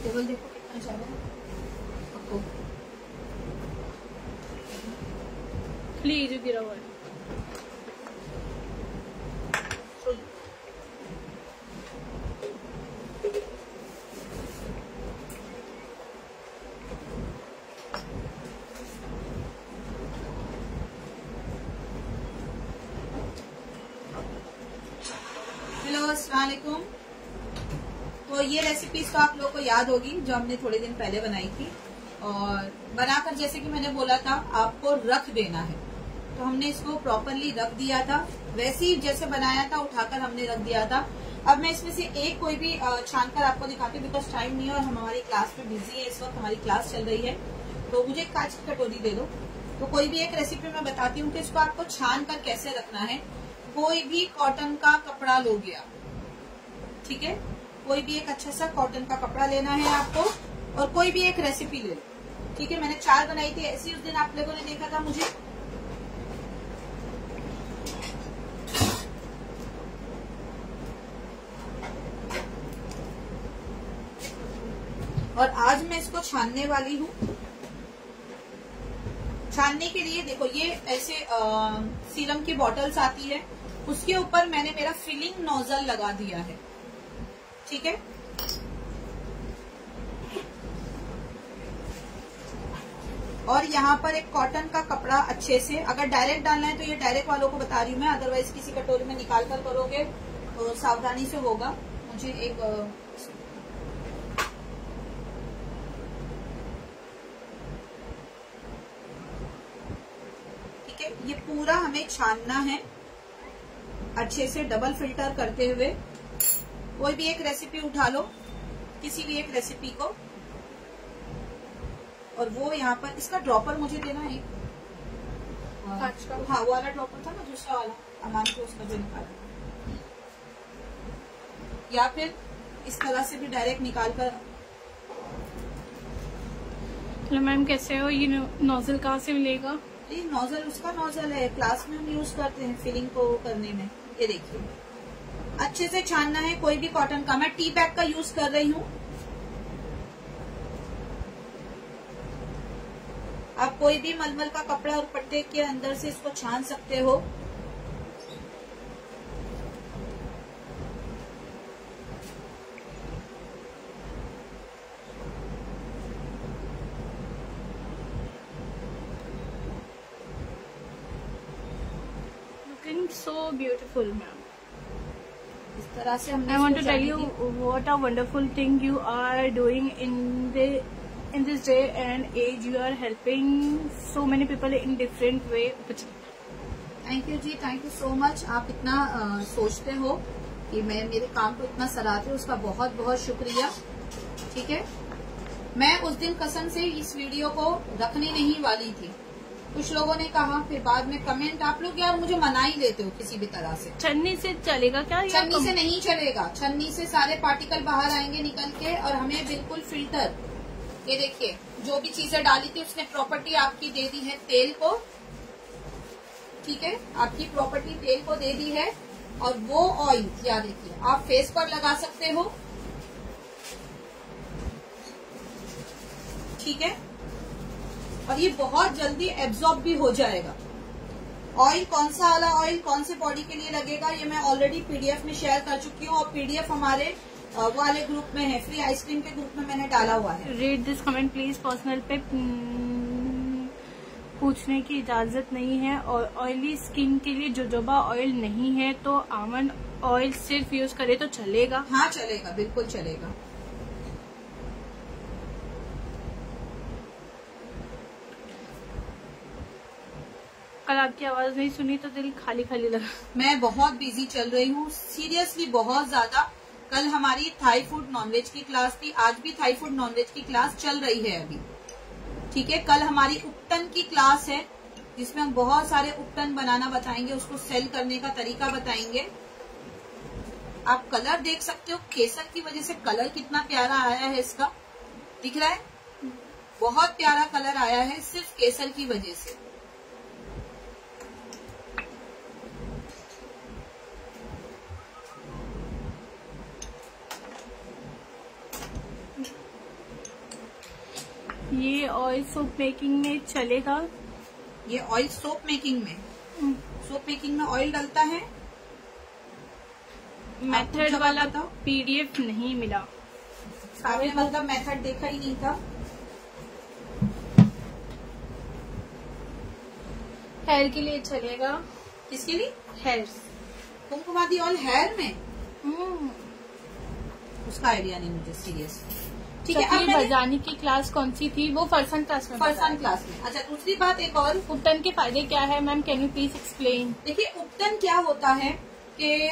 Table देखो कितना ज्यादा है आपको, खाली जो गिरा हुआ है। हेलो अस्सलाम वालेकुम। तो ये रेसिपीज तो आप लोगों को याद होगी जो हमने थोड़े दिन पहले बनाई थी, और बनाकर जैसे कि मैंने बोला था आपको रख देना है, तो हमने इसको प्रॉपरली रख दिया था, वैसे ही जैसे बनाया था उठाकर हमने रख दिया था। अब मैं इसमें से एक कोई भी छानकर आपको दिखाती हूँ, बिकॉज टाइम नहीं है और हम हमारी क्लास में बिजी है, इस वक्त हमारी क्लास चल रही है। तो मुझे कांच की कटोरी दे दो। तो कोई भी एक रेसिपी मैं बताती हूँ कि इसको आपको छान कर कैसे रखना है। कोई भी कॉटन का कपड़ा लो गया, ठीक है, कोई भी एक अच्छा सा कॉटन का कपड़ा लेना है आपको, और कोई भी एक रेसिपी ले लो, ठीक है। मैंने 4 बनाई थी ऐसी, उस दिन आप लोगों ने देखा था मुझे। और आज मैं इसको छानने वाली हूँ। छानने के लिए देखो ये ऐसे सीरम की बॉटल्स आती है, उसके ऊपर मैंने मेरा फिलिंग नोजल लगा दिया है, ठीक है। और यहाँ पर एक कॉटन का कपड़ा अच्छे से, अगर डायरेक्ट डालना है तो ये डायरेक्ट वालों को बता रही हूँ मैं, अदरवाइज किसी कटोरी में निकाल कर करोगे तो सावधानी से होगा। मुझे एक ठीक है, ये पूरा हमें छानना है अच्छे से डबल फिल्टर करते हुए। कोई भी एक रेसिपी उठा लो, किसी भी एक रेसिपी को, और वो यहाँ पर इसका ड्रॉपर मुझे देना है, हाँ वो वाला ड्रॉपर था ना, दूसरा वाला अमान को उसका जो निकाला, या फिर इस तरह से भी डायरेक्ट निकाल कर। हेलो मैम, कैसे हो? ये नोजल कहाँ से मिलेगा? ये नोजल उसका नोजल है, क्लास में हम यूज करते हैं फिलिंग को करने में। ये देखिए अच्छे से छानना है, कोई भी कॉटन का, मैं टी बैग का यूज कर रही हूँ। आप कोई भी मलमल का कपड़ा और पट्टे के अंदर से इसको छान सकते हो। Looking so beautiful, ma'am. इस तरह से हमने I want to इसको tell you what a wonderful thing you are doing in this day and age. You are helping so many people in different way. Thank you ji, thank you so much. आप इतना सोचते हो कि मैं मेरे काम को इतना सराहते हो, उसका बहुत बहुत शुक्रिया, ठीक है। मैं उस दिन कसम से इस वीडियो को रखने नहीं वाली थी, कुछ लोगों ने कहा, फिर बाद में कमेंट, आप लोग यार मुझे मना ही लेते हो किसी भी तरह से। छन्नी से चलेगा क्या? छन्नी से नहीं चलेगा, छन्नी से सारे पार्टिकल बाहर आएंगे निकल के, और हमें बिल्कुल फिल्टर, ये देखिए जो भी चीजें डाली थी उसने प्रॉपर्टी आपकी दे दी है तेल को, ठीक है, आपकी प्रॉपर्टी तेल को दे दी है। और वो ऑयल या देखिए आप फेस पर लगा सकते हो, ठीक है, और ये बहुत जल्दी एब्जॉर्ब भी हो जाएगा। ऑयल कौन सा वाला ऑयल कौन से बॉडी के लिए लगेगा ये मैं ऑलरेडी पीडीएफ में शेयर कर चुकी हूँ, और पीडीएफ हमारे वाले ग्रुप में है, फ्री आइसक्रीम के ग्रुप में मैंने डाला हुआ है। Read this comment please. Personal पे पूछने की इजाजत नहीं है, और ऑयली स्किन के लिए जोजोबा ऑयल नहीं है, तो आमंड ऑयल सिर्फ यूज करे तो चलेगा? हाँ चलेगा, बिल्कुल चलेगा। कल आपकी आवाज नहीं सुनी तो दिल खाली खाली लगा। मैं बहुत बिजी चल रही हूँ, सीरियसली बहुत ज्यादा। कल हमारी थाई फूड नॉनवेज की क्लास थी, आज भी थाई फूड नॉनवेज की क्लास चल रही है अभी, ठीक है। कल हमारी उपटन की क्लास है, जिसमें हम बहुत सारे उपटन बनाना बताएंगे, उसको सेल करने का तरीका बताएंगे। आप कलर देख सकते हो, केसर की वजह से कलर कितना प्यारा आया है, इसका दिख रहा है, बहुत प्यारा कलर आया है सिर्फ केसर की वजह से। ये ऑयल सोप मेकिंग में चलेगा? ये ऑयल सोप मेकिंग में, सोप मेकिंग में ऑयल डलता है। मेथड वाला PDF नहीं मिला। आपने मतलब मेथड देखा ही नहीं था। हेयर के लिए चलेगा? किसके लिए? हेयर। कुमकुमादी ऑयल हेयर में? उसका आइडिया नहीं मुझे, सीरियस। ठीक है। अब बजाने की क्लास कौन सी थी? वो फरसान क्लास में। फरसान क्लास में। अच्छा, दूसरी बात एक और, उपटन के फायदे क्या है ma'am? Can you please explain? देखिए, उपटन क्या होता है कि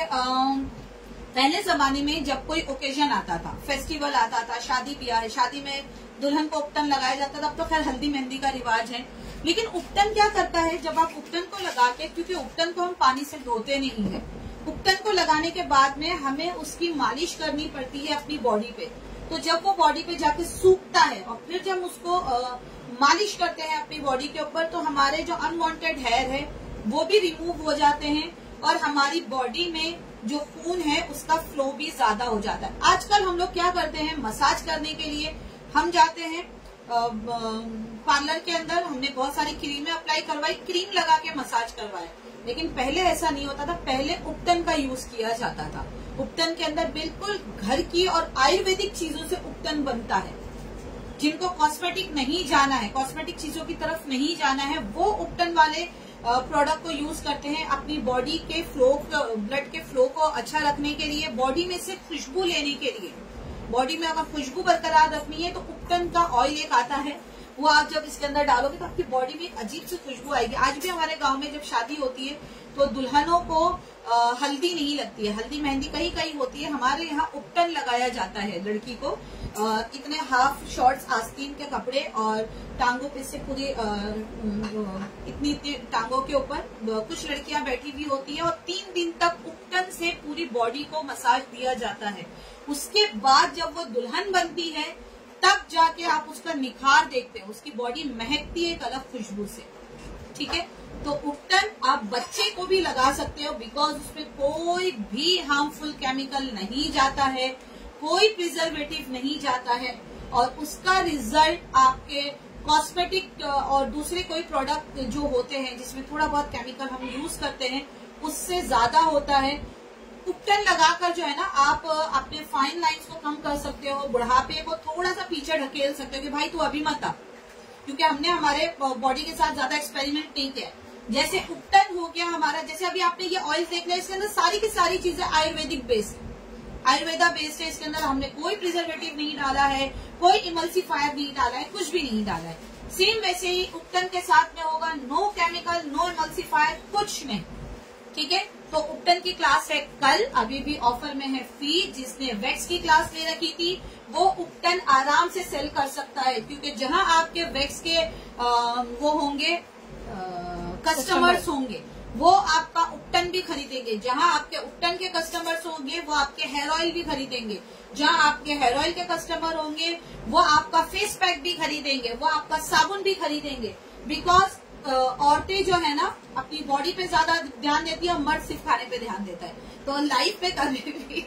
पहले जमाने में जब कोई ओकेजन आता था, फेस्टिवल आता था, शादी ब्याह, शादी में दुल्हन को उपटन लगाया जाता था। अब तो खैर हल्दी मेहंदी का रिवाज है, लेकिन उपटन क्या करता है, जब आप उपटन को लगा के, क्योंकि उपटन को हम पानी से धोते नहीं है, उपटन को लगाने के बाद में हमें उसकी मालिश करनी पड़ती है अपनी बॉडी पे। तो जब वो बॉडी पे जाके सूखता है और फिर जब उसको मालिश करते हैं अपनी बॉडी के ऊपर, तो हमारे जो अनवांटेड हेयर है वो भी रिमूव हो जाते हैं और हमारी बॉडी में जो खून है उसका फ्लो भी ज्यादा हो जाता है। आजकल हम लोग क्या करते हैं, मसाज करने के लिए हम जाते हैं पार्लर के अंदर, हमने बहुत सारी क्रीमें अप्लाई करवाई, क्रीम लगा के मसाज करवाए, लेकिन पहले ऐसा नहीं होता था। पहले उपटन का यूज किया जाता था। उपटन के अंदर बिल्कुल घर की और आयुर्वेदिक चीजों से उपटन बनता है। जिनको कॉस्मेटिक नहीं जाना है, कॉस्मेटिक चीजों की तरफ नहीं जाना है, वो उपटन वाले प्रोडक्ट को यूज करते हैं अपनी बॉडी के फ्लो, ब्लड के फ्लो को अच्छा रखने के लिए, बॉडी में से खुशबू लेने के लिए। बॉडी में अगर खुशबू बरकरार रखनी है तो उपटन का ऑयल एक आता है, वो आप जब इसके अंदर डालोगे तो आपकी बॉडी में एक अजीब सी खुशबू आएगी। आज भी हमारे गांव में जब शादी होती है तो दुल्हनों को हल्दी नहीं लगती है, हल्दी मेहंदी कहीं कहीं होती है, हमारे यहाँ उपटन लगाया जाता है लड़की को। इतने हाफ शॉर्ट्स आस्तीन के कपड़े और टांगों पे से पूरी इतनी टांगों के ऊपर कुछ लड़कियां बैठी हुई होती है और 3 दिन तक उपटन से पूरी बॉडी को मसाज दिया जाता है। उसके बाद जब वो दुल्हन बनती है तब जाके आप उसका निखार देखते हो, उसकी बॉडी महकती है एक अलग खुशबू से। ठीक है, तो उपटन आप बच्चे को भी लगा सकते हो, बिकॉज उसमें कोई भी हार्मफुल केमिकल नहीं जाता है, कोई प्रिजर्वेटिव नहीं जाता है और उसका रिजल्ट आपके कॉस्मेटिक और दूसरे कोई प्रोडक्ट जो होते हैं जिसमें थोड़ा बहुत केमिकल हम यूज करते हैं उससे ज्यादा होता है। उपटन लगाकर जो है ना, आप अपने फाइन लाइंस को कम कर सकते हो, बुढ़ापे को थोड़ा सा पीछे ढकेल सकते हो कि भाई तू अभी मत आ, क्योंकि हमने हमारे बॉडी के साथ ज्यादा एक्सपेरिमेंट नहीं किया। जैसे उपटन हो गया हमारा, जैसे अभी आपने ये ऑयल देख लिया, इसके अंदर सारी की सारी चीजें आयुर्वेदिक बेस्ड, आयुर्वेदा बेस्ड है। इसके अंदर हमने कोई प्रिजर्वेटिव नहीं डाला है, कोई इमल्सिफायर नहीं डाला है, कुछ भी नहीं डाला है। सेम वैसे ही उपटन के साथ में होगा, नो केमिकल, नो इमल्सिफायर, कुछ नहीं। ठीक है, तो उपटन की क्लास है कल, अभी भी ऑफर में है फ्री। जिसने वैक्स की क्लास ले रखी थी वो उपटन आराम से सेल कर सकता है, क्योंकि जहां आपके वैक्स के वो होंगे कस्टमर्स होंगे, वो आपका उपटन भी खरीदेंगे। जहां आपके उपटन के कस्टमर्स होंगे वो आपके हेयर ऑयल भी खरीदेंगे। जहां आपके हेयर ऑयल के कस्टमर होंगे वो आपका फेस पैक भी खरीदेंगे, वो आपका साबुन भी खरीदेंगे। बिकॉज औरतें जो है ना अपनी बॉडी पे ज्यादा ध्यान देती है और मर्द सिर्फ खाने पे ध्यान देता है। तो लाइफ में कभी भी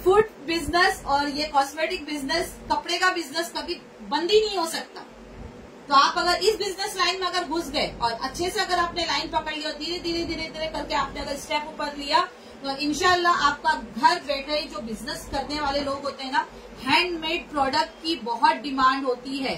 फूड बिजनेस और ये कॉस्मेटिक बिजनेस, कपड़े का बिजनेस कभी बंद ही नहीं हो सकता। तो आप अगर इस बिजनेस लाइन में अगर घुस गए और अच्छे से अगर आपने लाइन पकड़ ली और धीरे धीरे धीरे धीरे करके आपने अगर स्टेप ऊपर लिया तो इंशाल्लाह आपका घर बैठे ही जो बिजनेस करने वाले लोग होते हैं ना, हैंडमेड प्रोडक्ट की बहुत डिमांड होती है।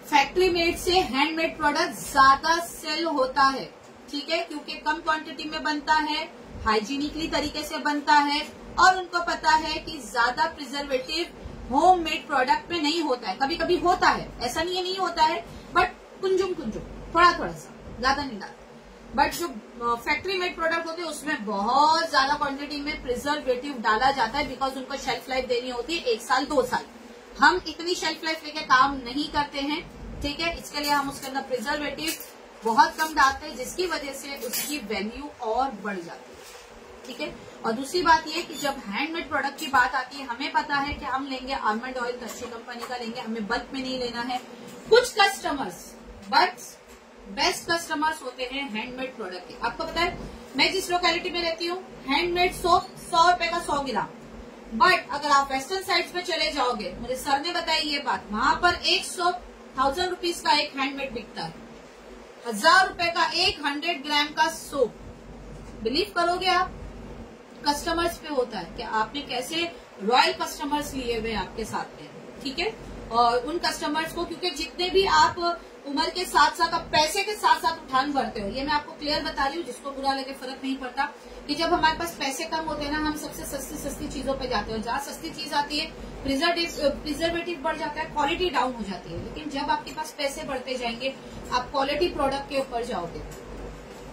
फैक्ट्री मेड से हैंडमेड प्रोडक्ट ज्यादा सेल होता है। ठीक है, क्योंकि कम क्वांटिटी में बनता है, हाइजीनिकली तरीके से बनता है और उनको पता है कि ज्यादा प्रिजर्वेटिव होम मेड प्रोडक्ट में नहीं होता है। कभी कभी होता है, ऐसा नहीं होता है, बट कुंजुम थोड़ा थोड़ा सा, ज्यादा नहीं डालता। बट जो फैक्ट्री मेड प्रोडक्ट होते हैं उसमें बहुत ज्यादा क्वांटिटी में प्रिजर्वेटिव डाला जाता है, बिकॉज उनको शेल्फ लाइफ देनी होती है 1 साल 2 साल। हम इतनी शेल्फ लाइफ लेके काम नहीं करते हैं। ठीक है, इसके लिए हम उसके अंदर प्रिजर्वेटिव बहुत कम डालते हैं, जिसकी वजह से उसकी वैल्यू और बढ़ जाती है। ठीक है, और दूसरी बात ये कि जब हैंडमेड प्रोडक्ट की बात आती है, हमें पता है कि हम लेंगे आलमंड ऑयल तो अच्छी कंपनी का लेंगे, हमें बल्क में नहीं लेना है। कुछ कस्टमर्स, बट बेस्ट कस्टमर्स होते हैं हैंडमेड प्रोडक्ट के। आपको पता है मैं जिस लोकेलिटी में रहती हूँ, हैंडमेड सोप 100 रुपए का 100 ग्राम। बट अगर आप वेस्टर्न साइड्स पे चले जाओगे, मुझे सर ने बताई ये बात, वहां पर एक सोप 1000 रुपीज का एक हैंडमेड बिकता है, 1000 रुपए का एक 100 ग्राम का सोप। बिलीव करोगे आप? कस्टमर्स पे होता है कि आपने कैसे रॉयल कस्टमर्स लिए हुए आपके साथ में, ठीक है। और उन कस्टमर्स को, क्योंकि जितने भी आप उम्र के साथ साथ आप पैसे के साथ साथ उठान भरते हो, ये मैं आपको क्लियर बता रही हूँ, जिसको बुरा लगे फर्क नहीं पड़ता, कि जब हमारे पास पैसे कम होते हैं ना, हम सबसे सस्ती चीजों पे जाते हैं। जहाँ सस्ती चीज आती है प्रिजर्वेटिव बढ़ जाता है, क्वालिटी डाउन हो जाती है। लेकिन जब आपके पास पैसे बढ़ते जाएंगे, आप क्वालिटी प्रोडक्ट के ऊपर जाओगे।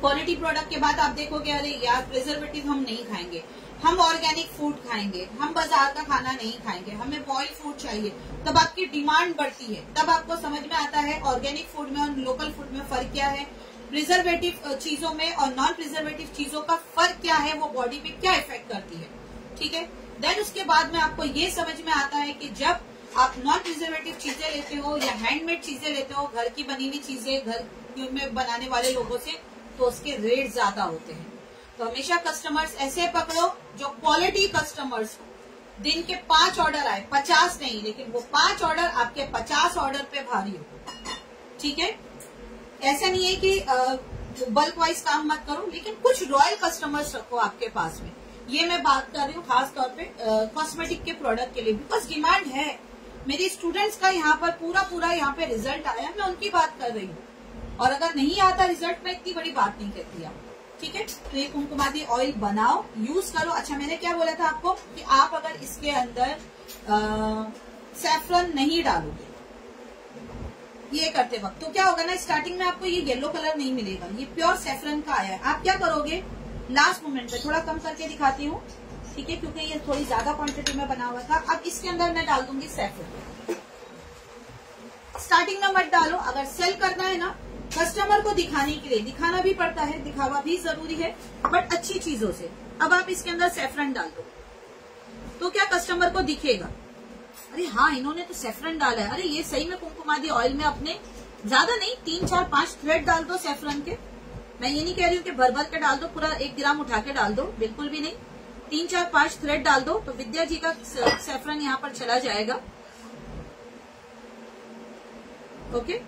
क्वालिटी प्रोडक्ट के बाद आप देखोगे अरे यार प्रिजर्वेटिव हम नहीं खाएंगे, हम ऑर्गेनिक फूड खाएंगे, हम बाजार का खाना नहीं खाएंगे, हमें बॉइल्ड फूड चाहिए। तब आपकी डिमांड बढ़ती है, तब आपको समझ में आता है ऑर्गेनिक फूड में और लोकल फूड में फर्क क्या है, प्रिजर्वेटिव चीजों में और नॉन प्रिजर्वेटिव चीजों का फर्क क्या है, वो बॉडी पे क्या इफेक्ट करती है, ठीक है। देन उसके बाद में आपको ये समझ में आता है कि जब आप नॉन प्रिजर्वेटिव चीजें लेते हो या हैंडमेड चीजें लेते हो, घर की बनी हुई चीजें घर में बनाने वाले लोगों से, तो उसके रेट ज्यादा होते हैं। तो हमेशा कस्टमर्स ऐसे पकड़ो जो क्वालिटी कस्टमर्स हो। दिन के 5 ऑर्डर आए, 50 नहीं, लेकिन वो 5 ऑर्डर आपके 50 ऑर्डर पे भारी हो, ठीक है। ऐसा नहीं है कि बल्क वाइज काम मत करो, लेकिन कुछ रॉयल कस्टमर्स रखो आपके पास में। ये मैं बात कर रही हूँ खास तौर पे कॉस्मेटिक के प्रोडक्ट के लिए, बिकॉज डिमांड है। मेरे स्टूडेंट्स का यहाँ पर पूरा यहाँ पे रिजल्ट आया, मैं उनकी बात कर रही हूँ। और अगर नहीं आता रिजल्ट, में इतनी बड़ी बात नहीं कहती आप, ठीक है। तो ये कुमकुमादी ऑयल बनाओ, यूज करो। अच्छा, मैंने क्या बोला था आपको कि आप अगर इसके अंदर सैफरन नहीं डालोगे ये करते वक्त, तो क्या होगा ना, स्टार्टिंग में आपको ये येलो कलर नहीं मिलेगा, ये प्योर सैफरन का आया है। आप क्या करोगे, लास्ट मोमेंट पे थोड़ा कम करके दिखाती हूँ, ठीक है, क्योंकि ये थोड़ी ज्यादा क्वांटिटी में बना हुआ था। अब इसके अंदर मैं डाल दूंगी सैफरन। स्टार्टिंग में मत डालो, अगर सेल करना है ना कस्टमर को दिखाने के लिए, दिखाना भी पड़ता है, दिखावा भी जरूरी है, बट अच्छी चीजों से। अब आप इसके अंदर सैफरन डाल दो, तो क्या कस्टमर को दिखेगा, अरे हाँ इन्होंने तो सैफरन डाला है, अरे ये सही में कुमकुमादी ऑयल में अपने ज्यादा नहीं 3, 4, 5 थ्रेड डाल दो सैफरन के। मैं ये नहीं कह रही हूँ कि भर भर के डाल दो, पूरा 1 ग्राम उठा के डाल दो, बिल्कुल भी नहीं। 3, 4, 5 थ्रेड डाल दो, तो विद्या जी का सैफरन यहाँ पर चला जाएगा। ओके,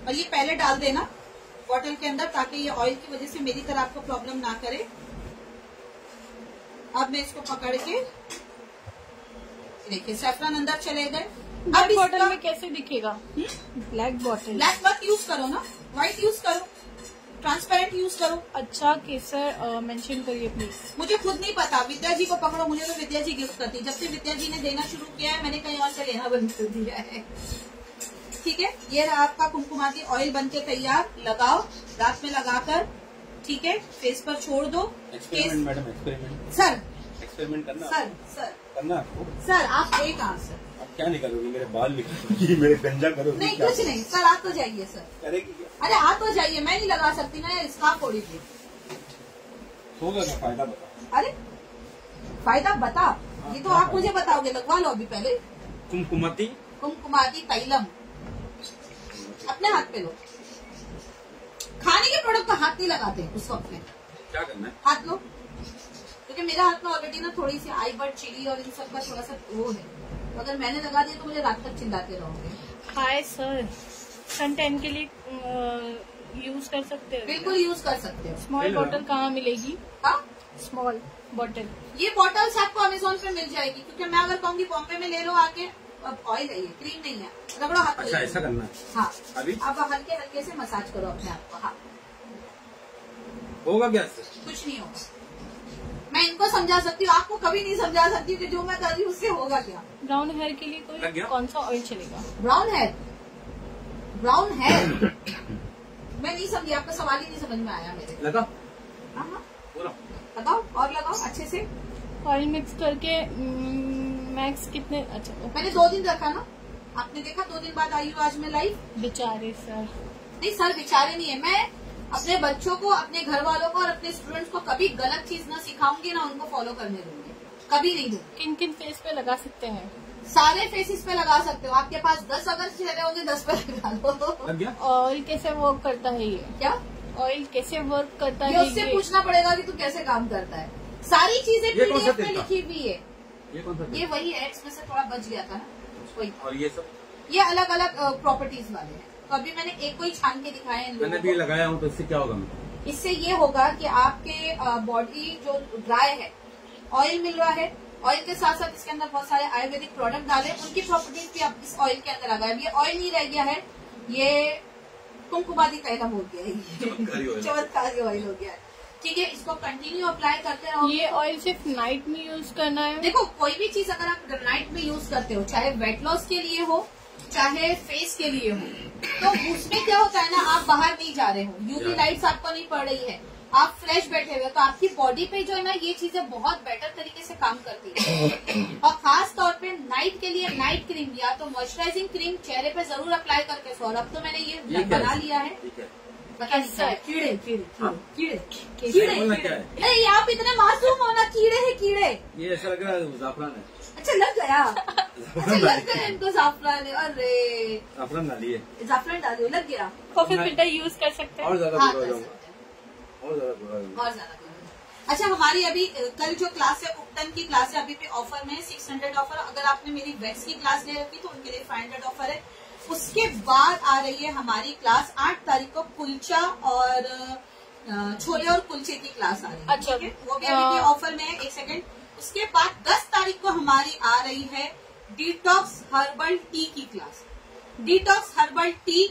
और ये पहले डाल देना बॉटल के अंदर, ताकि ये ऑयल की वजह से मेरी तरह आपको प्रॉब्लम ना करे। अब मैं इसको पकड़ के, देखिए सैफरन अंदर चले गए। अब बॉटल में कैसे दिखेगा? ब्लैक बॉटल, ब्लैक मत यूज करो ना, व्हाइट यूज करो, ट्रांसपेरेंट यूज करो। अच्छा केसर मेंशन करिए प्लीज। मुझे खुद नहीं पता, विद्या जी को पकड़ो, मुझे तो विद्या जी गिफ्ट करती। जब से विद्या जी ने देना शुरू किया है, मैंने कहीं और से लेना बंद कर दिया है, ठीक है। ये रहा आपका कुमकुमादी ऑयल बनके तैयार। लगाओ, रात में लगाकर, ठीक है, फेस पर छोड़ दो। Experiment madam, experiment sir, experiment करना सर करना आपको। सर आप गए कहाँ सर? आप क्या निकालोगी, मेरे बाल निकालोगी, मेरे गंजा करोगी? नहीं कुछ नहीं सर, आप तो जाइए सर। करेगी क्या? अरे आप तो जाइए, मैं नहीं लगा सकती ना, स्कार्फ ओढ़ लीजिए। होगा क्या फायदा बताओ? अरे फायदा बता, ये तो आप मुझे बताओगे, लगवा लो अभी पहले। कुमकुमादी तैलम अपने हाथ पे लो। खाने के प्रोडक्ट को हाथ नहीं लगाते उस वक्त में। क्या करना है? हाथ लो, क्योंकि मेरे हाथ में ऑलरेडी ना थोड़ी सी आई बर्ड चिली और इन सब का थोड़ा सा वो है, तो अगर मैंने लगा दिया तो मुझे रात तक चिल्लाते रहोगे। हाय सर, सन टैन के लिए यूज कर सकते हो? बिल्कुल यूज कर सकते हो। स्मॉल बॉटल कहाँ मिलेगी? हाँ, स्मॉल बॉटल, ये बॉटल्स आपको अमेजोन पे मिल जाएगी, क्योंकि मैं अगर कहूँगी बॉम्बे में ले लो आके। अब ऑयल है ये, क्रीम नहीं है, रगड़ो हाथ। अच्छा ऐसा करना है? हाँ, अभी अब हल्के हल्के से मसाज करो अपने आप को। हाँ, होगा क्या इससे? कुछ नहीं होगा। मैं इनको समझा सकती हूँ, आपको कभी नहीं समझा सकती कि जो मैं कर रही हूँ उससे होगा क्या। ब्राउन हेयर के लिए कोई कौन सा ऑयल चलेगा? ब्राउन हेयर, ब्राउन हेयर मैं नहीं समझी, आपका सवाल ही नहीं समझ में आया मेरे। लगा? हाँ, पूरा लगाओ और लगाओ अच्छे से। ऑयल मिक्स करके मैक्स कितने? अच्छा मैंने 2 दिन रखा ना, आपने देखा 2 दिन बाद आई हूँ आज मैं लाइव। बेचारे सर। नहीं सर, बेचारे नहीं है। मैं अपने बच्चों को, अपने घर वालों को और अपने स्टूडेंट्स को कभी गलत चीज ना सिखाऊंगी, ना उनको फॉलो करने दूंगी, कभी नहीं दूंगी। किन किन फेस पे लगा सकते हैं? सारे फेसेस पे लगा सकते हो। आपके पास 10 अगर चेहरे होंगे, 10 पे लगा लो। लग गया? ऑयल कैसे वर्क करता है ये? क्या ऑयल कैसे वर्क करता ये है? उससे पूछना पड़ेगा कि तू कैसे काम करता है। सारी चीजें ये कौन सा पीडीएफ में तेल था? लिखी हुई है। ये कौन सा? ये वही है, इसमें से थोड़ा बच गया था ना, वही। और ये सब ये अलग अलग प्रॉपर्टीज वाले हैं, तो अभी मैंने एक को ही छान के दिखाया है इन मैंने लोगों भी को। लगाया हूँ, तो इससे क्या होगा? इससे ये होगा कि आपके बॉडी जो ड्राई है, ऑयल मिल रहा है, ऑयल के साथ साथ इसके अंदर बहुत सारे आयुर्वेदिक प्रोडक्ट डाले, उनकी प्रॉपर्टीज भी अब इस ऑयल के अंदर आ गए। ये ऑयल नहीं रह गया है, ये कुमकुमादी तैलम हो गया है, चमत्कारी ऑयल हो गया है। ठीक है, इसको कंटिन्यू अप्लाई करते रहो। ये ऑयल सिर्फ नाइट में यूज करना है? देखो, कोई भी चीज अगर आप नाइट में यूज करते हो, चाहे वेट लॉस के लिए हो, चाहे फेस के लिए हो, तो उसमें क्या होता है ना, आप बाहर नहीं जा रहे हो, यूवी लाइट्स आपको नहीं पड़ रही है, आप फ्रेश बैठे हुए, तो आपकी बॉडी पे जो है ना, ये चीजें बहुत बेटर तरीके से काम करती है। और खास तौर पे नाइट के लिए नाइट क्रीम या तो मॉइस्चराइजिंग क्रीम चेहरे पे जरूर अप्लाई करके सो। अब तो मैंने ये बना लिया है। कीड़े कीड़े कीड़े कीड़े, अरे आप इतने मासूम हो ना, कीड़े है कीड़े। ये ऐसा लग रहा है जाफरान है। अच्छा लग गया, अच्छा लग गया इनको जाफरान है। अरे जाफरान डालिए, जाफरान डालिए, लग गया। कॉफी फिल्टर यूज कर सकते हैं? और ज्यादा हाँ, बुरा हो कर जाऊंगा, सकते हैं। और ज्यादा बुरा हो जाऊंगा। और ज्यादा। अच्छा, हमारी अभी कल जो क्लास है उपटन की क्लास है, अभी भी ऑफर में 600 ऑफर। अगर आपने मेरी वैक्स की क्लास ले रखी तो उनके लिए 500 ऑफर है। उसके बाद आ रही है हमारी क्लास 8 तारीख को कुलचा और छोले और कुलचे की क्लास आ रही है। अच्छा, वो भी अभी भी ऑफर में है। एक सेकंड, उसके बाद 10 तारीख को हमारी आ रही है डिटॉक्स हर्बल टी की क्लास। डिटॉक्स हर्बल टी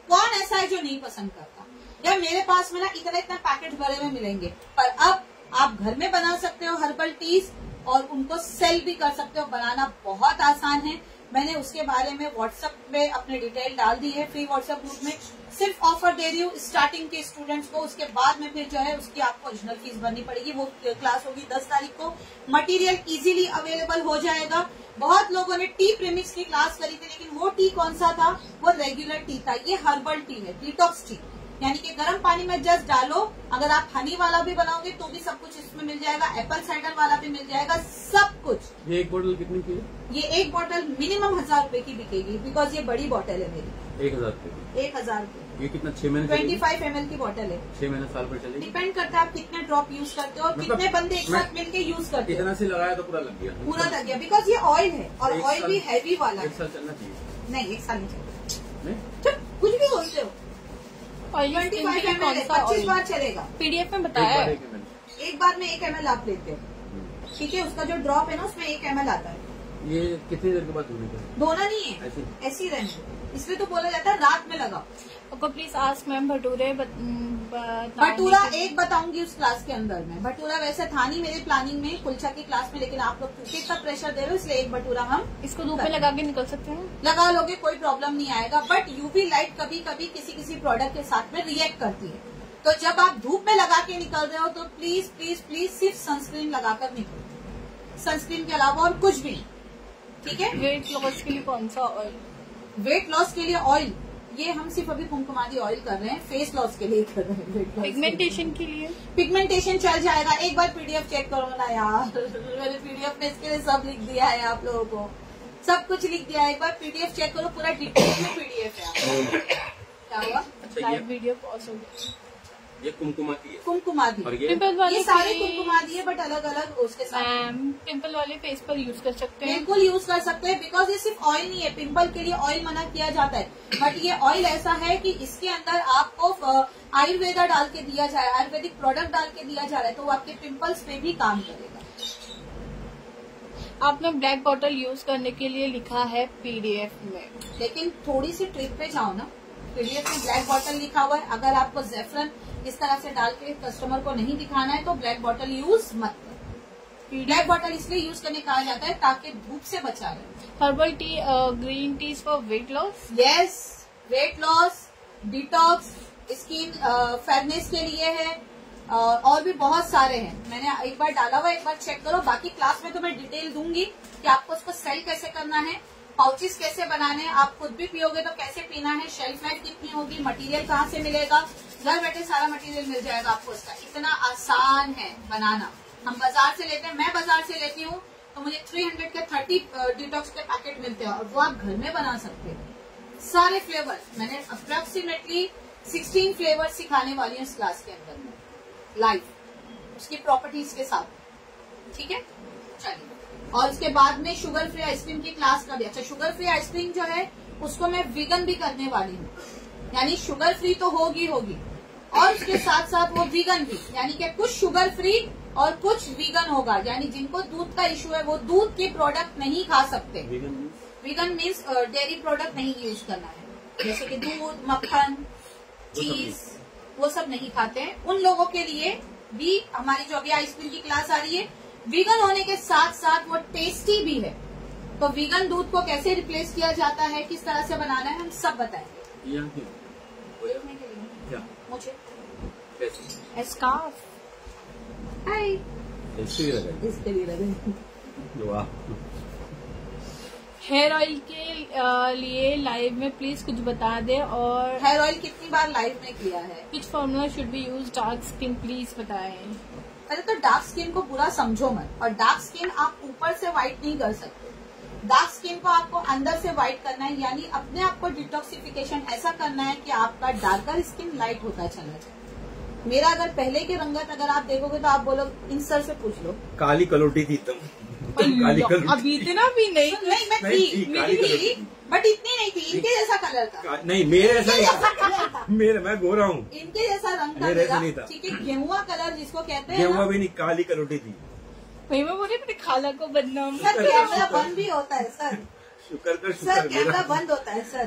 कौन ऐसा है जो नहीं पसंद करता? यार मेरे पास में ना इतना पैकेट भरे हुए मिलेंगे, पर अब आप घर में बना सकते हो हर्बल टीज और उनको सेल भी कर सकते हो। बनाना बहुत आसान है। मैंने उसके बारे में व्हाट्सएप में अपने डिटेल डाल दी है, फ्री व्हाट्सएप ग्रुप में। सिर्फ ऑफर दे रही हूँ स्टार्टिंग के स्टूडेंट्स को, उसके बाद में फिर जो है उसकी आपको ओरिजिनल फीस भरनी पड़ेगी। वो क्लास होगी 10 तारीख को। मटेरियल इजीली अवेलेबल हो जाएगा। बहुत लोगों ने टी प्रीमिक्स की क्लास करी थी, लेकिन वो टी कौन सा था? वो रेगुलर टी था। ये हर्बल टी है, डिटॉक्स टी, यानी कि गर्म पानी में जस्ट डालो। अगर आप हनी वाला भी बनाओगे तो भी सब कुछ इसमें मिल जाएगा, एप्पल साइडर वाला भी मिल जाएगा, सब कुछ। ये एक बोतल कितने की है? ये एक बोतल मिनिमम 1000 रुपए की बिकेगी, बिकॉज ये बड़ी बोतल है मेरी। 1000 रुपए? 1000 रुपए। ये कितना 6 महीने? 25 ml की बोतल है। 6 महीने साल भर चलेगी? डिपेंड करता है आप कितने ड्रॉप यूज करते हो और मतलब कितने बंदे एक साथ मिलके यूज करते हो। इतना से लगाया तो पूरा लग गया? पूरा लग गया, बिकॉज ये ऑयल है और एक ऑयल साल- भी हैवी वाला एक है। साल चलना चाहिए? नहीं, एक साल नहीं चलेगा। नहीं? चुप, कुछ भी बोलते हो। और ये 25 स्किन ml है, 25 बार चलेगा। पीडीएफ में एक बताया बार है। एक ml। एक बार में 1 ml आप लेते हो, ठीक है? उसका जो ड्रॉप है ना, उसमें 1 ml आता है। ये कितनी देर के बाद धोने का? धोना नहीं है, ऐसे? ऐसे ही रहने दो। इसलिए तो बोला जाता है रात में लगाओ। आपको please ask ma'am bhature bhatura एक बताऊंगी उस क्लास के अंदर में। भटूरा वैसे था नहीं मेरी प्लानिंग में कुलचा की क्लास में, लेकिन आप लोग क्योंकि इतना प्रेशर दे रहे हो, इसलिए एक भटूरा हम इसको धूप में लगा के निकल सकते हैं? लगा लोगे, कोई प्रॉब्लम नहीं आएगा। बट यूवी लाइट कभी कभी किसी प्रोडक्ट के साथ में रिएक्ट करती है, तो जब आप धूप में लगा के निकल रहे हो तो प्लीज प्लीज प्लीज सिर्फ सनस्क्रीन लगाकर निकलो, सनस्क्रीन के अलावा और कुछ भी नहीं, ठीक है? वेट लॉस के लिए कौन सा ऑयल? वेट लॉस के लिए ऑयल, ये हम सिर्फ अभी कुमकुमादी ऑयल कर रहे हैं, फेस लॉस के लिए कर रहे हैं। वेट लॉस पिगमेंटेशन के लिए? पिगमेंटेशन चल जाएगा। एक बार पीडीएफ चेक करो ना यार, मैंने पीडीएफ में इसके लिए सब लिख दिया है, आप लोगों को सब कुछ लिख दिया है। एक बार पीडीएफ चेक करो, पूरा डिटेल में पीडीएफ है। क्या हुआ? अच्छा, लाइव वीडियो पॉज हो गया। ये कुमकुमाती है? कुमकुमादी, और ये पिंपल वाले ये सारे के- कुमकुमादी है, बट अलग अलग उसके साथ मैम पिंपल वाले फेस पर यूज कर सकते हैं? बिल्कुल यूज कर सकते हैं, बिकॉज ये सिर्फ ऑयल नहीं है। पिंपल के लिए ऑयल मना किया जाता है, बट ये ऑयल ऐसा है कि इसके अंदर आपको आयुर्वेदा डाल के दिया जाए, आयुर्वेदिक प्रोडक्ट डाल के दिया जा रहा है, तो वो आपके पिंपल्स पे भी काम करेगा। आपने ब्लैक बॉटल यूज करने के लिए लिखा है पीडीएफ में, लेकिन थोड़ी सी ट्रिक पे जाओ ना, पीडीएफ में ब्लैक बॉटल लिखा हुआ है। अगर आपको ज़ैफरन इस तरह से डाल के कस्टमर को नहीं दिखाना है तो ब्लैक बॉटल यूज मत करो। ब्लैक बॉटल इसलिए यूज करने कहा जाता है ताकि धूप से बचा रहे। Herbal tea green tea for weight loss? Yes, weight loss, detox, skin fairness के लिए है, और भी बहुत सारे हैं। मैंने एक बार डाला हुआ, एक बार चेक करो। बाकी क्लास में तो मैं डिटेल दूंगी कि आपको उसको सेल कैसे करना है, पाउचेस कैसे बनाने हैं, आप खुद भी पियोगे तो कैसे पीना है, शेल्फ लाइफ कितनी होगी, मटेरियल कहाँ से मिलेगा। घर बैठे सारा मटेरियल मिल जाएगा आपको उसका। इतना आसान है बनाना। हम बाजार से लेते हैं, मैं बाजार से लेती हूँ तो मुझे 300 के 30 डिटॉक्स के पैकेट मिलते हैं, और वो आप घर में बना सकते हो। सारे फ्लेवर मैंने अप्रोक्सीमेटली 16 फ्लेवर सिखाने वाली हूँ इस क्लास के अंदर में, लाइव उसकी प्रॉपर्टीज के साथ। ठीक है, चलिए और उसके बाद में शुगर फ्री आइसक्रीम की क्लास का भी। अच्छा, शुगर फ्री आइसक्रीम जो है उसको मैं वीगन भी करने वाली हूँ, यानी शुगर फ्री तो होगी और उसके साथ साथ वो वीगन भी, यानी कि कुछ शुगर फ्री और कुछ वीगन होगा। यानी जिनको दूध का इशू है वो दूध के प्रोडक्ट नहीं खा सकते। वीगन मीन्स डेयरी प्रोडक्ट नहीं यूज करना है, जैसे कि दूध, मक्खन, चीज, वो सब नहीं खाते हैं। उन लोगों के लिए भी हमारी जो अभी आइसक्रीम की क्लास आ रही है, वीगन होने के साथ साथ वो टेस्टी भी है। तो वीगन दूध को कैसे रिप्लेस किया जाता है, किस तरह से बनाना है, हम सब बताएंगे। मुझे स्कार्फ इसके लिए लगे। हेयर ऑयल के लिए लाइव में प्लीज कुछ बता दे, और हेयर ऑयल कितनी बार लाइव में किया है? Which formula should be use dark skin, please बताएं। पहले तो डार्क स्किन को पूरा समझो मत, और डार्क स्किन आप ऊपर से व्हाइट नहीं कर सकते। डार्क स्किन को आपको अंदर से व्हाइट करना है, यानी अपने आप को डिटॉक्सिफिकेशन ऐसा करना है कि आपका डार्कर स्किन लाइट होता चला जाए। मेरा अगर पहले की रंगत अगर आप देखोगे तो आप बोलो, इन सर से पूछ लो, काली कलोटी थी एकदम, काली कलोटी। अभी इतना भी नहीं, मैं थी बट इतनी नहीं थी। इनके जैसा कलर था। नहीं, मेरे ऐसा नहीं था। मेरे, मैं गोरा हूँ। इनके जैसा रंग था मेरा, ठीक है। गेहुआ कलर जिसको कहते हैं, गेहुआ भी नहीं, काली कलोटी थी। वही मैं बोली अपनी खाला को बदनाम। सर कैमरा बंद भी होता है सर, सर कैमरा बंद होता है सर,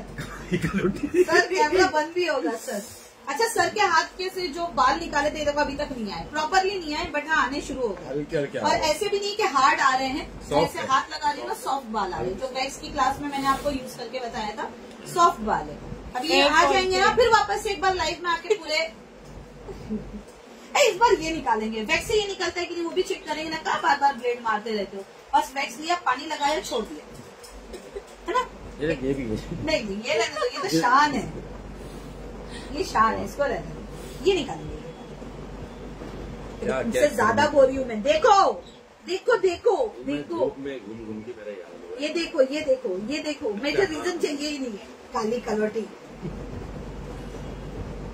सर कैमरा बंद भी होगा सर। अच्छा, सर के हाथ के से जो बाल निकाले थे देखो अभी तक नहीं आए, प्रॉपरली नहीं आए, बट हाँ आने शुरू हो गए। और ऐसे भी नहीं कि हार्ड आ रहे हैं, ऐसे हाथ लगा रहे हो ना सॉफ्ट बाल आ रहे हैं। जो वैक्स की क्लास में मैंने आपको यूज करके बताया था, सॉफ्ट बाल है। अब ये आ जाएंगे ना, फिर वापस से एक बार लाइव में आके पूरे इस बार ये निकालेंगे। वैक्स से ये निकलता है कि नहीं वो भी चेक करेंगे ना, कहाँ बार बार ब्लेड मारते रहते हो। बस वैक्स लिया, पानी लगाया, छोड़ दिया, है ना। ये भी नहीं, ये रहने दो, ये तो शान है, ये शान है, इसको रहने दो। ये निकालेंगे, इससे ज्यादा बोल रही हूँ मैं। देखो देखो देखो देखो, घूम के मेरा याद, ये देखो ये देखो ये देखो, मेरे रीजन चाहिए ही नहीं है। काली कलोटी।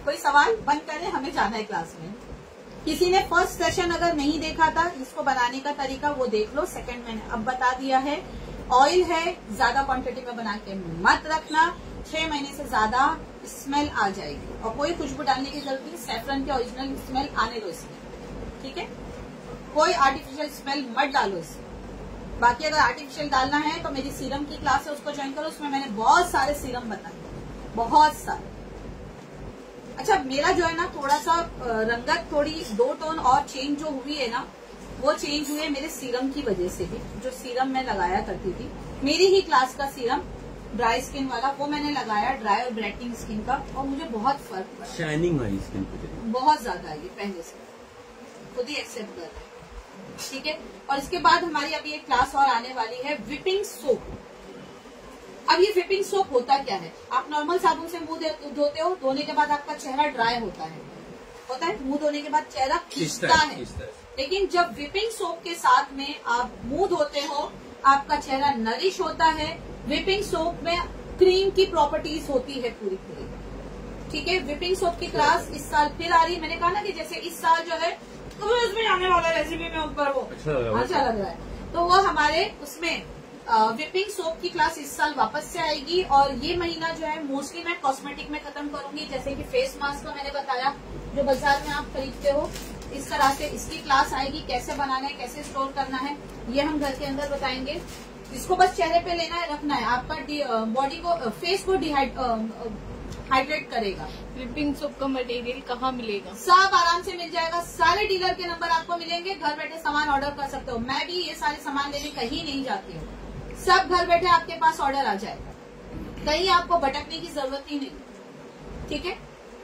कोई सवाल? बंद करें, हमें जाना है क्लास में। किसी ने फर्स्ट सेशन अगर नहीं देखा था, इसको बनाने का तरीका वो देख लो। सेकंड मैंने अब बता दिया है। ऑयल है, ज्यादा क्वांटिटी में बना के मत रखना, 6 महीने से ज्यादा स्मेल आ जाएगी। और कोई खुशबू डालने की जरूरत नहीं, सैफरन की ओरिजिनल स्मेल आने दो इसमें, ठीक है। कोई आर्टिफिशियल स्मेल मत डालो इसमें। बाकी अगर आर्टिफिशियल डालना है तो मेरी सीरम की क्लास है, उसको ज्वाइन करो। उसमें मैंने बहुत सारे सीरम बताए, बहुत सारे। अच्छा, मेरा जो है ना थोड़ा सा रंगत थोड़ी 2 टोन और चेंज जो हुई है ना, वो चेंज हुई है मेरे सीरम की वजह से भी। जो सीरम मैं लगाया करती थी, मेरी ही क्लास का सीरम ड्राई स्किन वाला, वो मैंने लगाया, ड्राई और ब्राइटनिंग स्किन का, और मुझे बहुत फर्क पड़ा। शाइनिंग आई स्किन पे बहुत ज्यादा आई पहले से, खुद ही एक्सेप्ट कर रहे हैं, ठीक है। और इसके बाद हमारी अभी एक क्लास और आने वाली है, विपिंग सोप। अब ये विपिंग सोप होता क्या है? आप नॉर्मल साबुन से मुंह धोते हो, धोने के बाद आपका चेहरा ड्राई होता है मुंह धोने के बाद चेहरा खिंचता है। लेकिन जब विपिंग सोप के साथ में आप मुंह धोते हो, आपका चेहरा नरिश होता है। विपिंग सोप में क्रीम की प्रॉपर्टीज होती है पूरी, ठीक है। विपिंग सोप की क्लास इस साल फिर आ रही है। मैंने कहा ना कि जैसे इस साल जो है तो उसमें आने वाला रेसिपी में ऊपर वो अच्छा लग रहा है, तो वो हमारे उसमें विपिंग सोप की क्लास इस साल वापस से आएगी। और ये महीना जो है मोस्टली मैं कॉस्मेटिक में खत्म करूंगी, जैसे कि फेस मास्क का मैंने बताया, जो बाजार में आप खरीदते हो, इस तरह से इसकी क्लास आएगी। कैसे बनाना है, कैसे स्टोर करना है, ये हम घर के अंदर बताएंगे। इसको बस चेहरे पे लेना है, रखना है, आपका बॉडी को, फेस को हाइड्रेट करेगा। विपिंग सोप का मटेरियल कहाँ मिलेगा? सब आराम से मिल जाएगा, सारे डीलर के नंबर आपको मिलेंगे। घर बैठे सामान ऑर्डर कर सकते हो। मैं भी ये सारे सामान लेने कहीं नहीं जाती हूँ, सब घर बैठे आपके पास ऑर्डर आ जाएगा, कहीं आपको भटकने की जरूरत ही नहीं, ठीक है।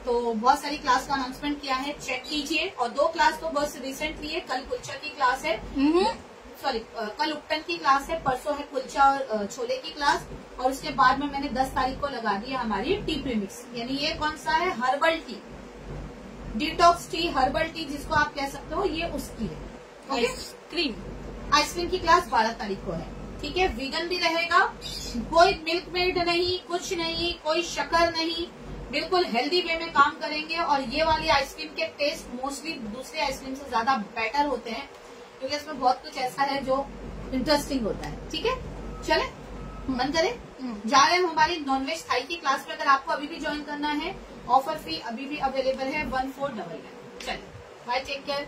तो बहुत सारी क्लास का अनाउंसमेंट किया है, चेक कीजिए। और 2 क्लास तो बस रिसेंटली है। कल कुलचा की क्लास है, सॉरी कल उपटन की क्लास है, परसों है कुलचा और छोले की क्लास। और उसके बाद में मैंने 10 तारीख को लगा दी हमारी टी प्रीमिक्स, यानी ये कौन सा है, herbal tea, detox tea, herbal tea जिसको आप कह सकते हो, ये उसकी है। आइसक्रीम की क्लास 12 तारीख को है, ठीक है। वीगन भी रहेगा, कोई मिल्क मेड नहीं, कुछ नहीं, कोई शक्कर नहीं, बिल्कुल हेल्दी वे में काम करेंगे। और ये वाली आइसक्रीम के टेस्ट मोस्टली दूसरी आइसक्रीम से ज्यादा बेटर होते हैं, क्योंकि इसमें बहुत कुछ ऐसा है जो इंटरेस्टिंग होता है। ठीक है, चले मन करें। जा रहे हैं हमारी नॉनवेज थाई की क्लास में। अगर आपको अभी भी ज्वाइन करना है, ऑफर फी अभी भी अवेलेबल है 1499। चलिए बाय, टेक केयर।